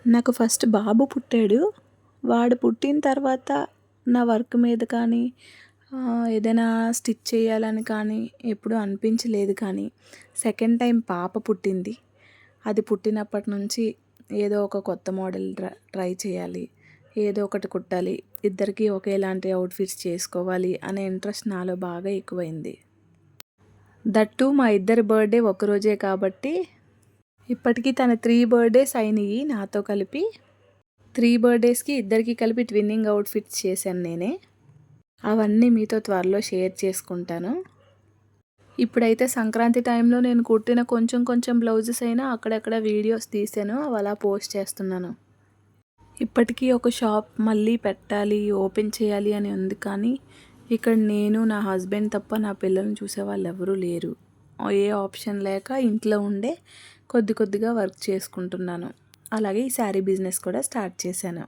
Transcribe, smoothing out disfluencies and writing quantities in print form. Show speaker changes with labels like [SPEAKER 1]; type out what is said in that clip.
[SPEAKER 1] నాకు ఫస్ట్ బాబు పుట్టాడు. వాడు పుట్టిన తర్వాత నా వర్క్ మీద కానీ, ఏదైనా స్టిచ్ చేయాలని కానీ ఎప్పుడూ అనిపించలేదు. కానీ సెకండ్ టైం పాప పుట్టింది. అది పుట్టినప్పటి నుంచి ఏదో ఒక కొత్త మోడల్ ట్రై చేయాలి, ఏదో ఒకటి కుట్టాలి, ఇద్దరికీ ఒకేలాంటి అవుట్ఫిట్స్ చేసుకోవాలి అనే ఇంట్రెస్ట్ నాలో బాగా ఎక్కువైంది. దట్టు మా ఇద్దరి బర్త్డే ఒకరోజే కాబట్టి ఇప్పటికీ తన 3 బర్త్డేస్ అయినాయి నాతో కలిపి. 3 బర్త్డేస్కి ఇద్దరికి కలిపి ట్విన్నింగ్ అవుట్ఫిట్స్ చేశాను నేనే. అవన్నీ మీతో త్వరలో షేర్ చేసుకుంటాను. ఇప్పుడైతే సంక్రాంతి టైంలో నేను కుట్టిన కొంచెం కొంచెం బ్లౌజెస్ అయినా అక్కడక్కడ వీడియోస్ తీసాను, అవి అలా పోస్ట్ చేస్తున్నాను. ఇప్పటికీ ఒక షాప్ మళ్ళీ పెట్టాలి, ఓపెన్ చేయాలి అని ఉంది. కానీ ఇక్కడ నేను, నా హస్బెండ్ తప్ప నా పిల్లల్ని చూసే వాళ్ళు ఎవరూ లేరు. ఏ ఆప్షన్ లేక ఇంట్లో ఉండే కొద్ది కొద్దిగా వర్క్ చేసుకుంటున్నాను. అలాగే ఈ శారీ బిజినెస్ కూడా స్టార్ట్ చేశాను.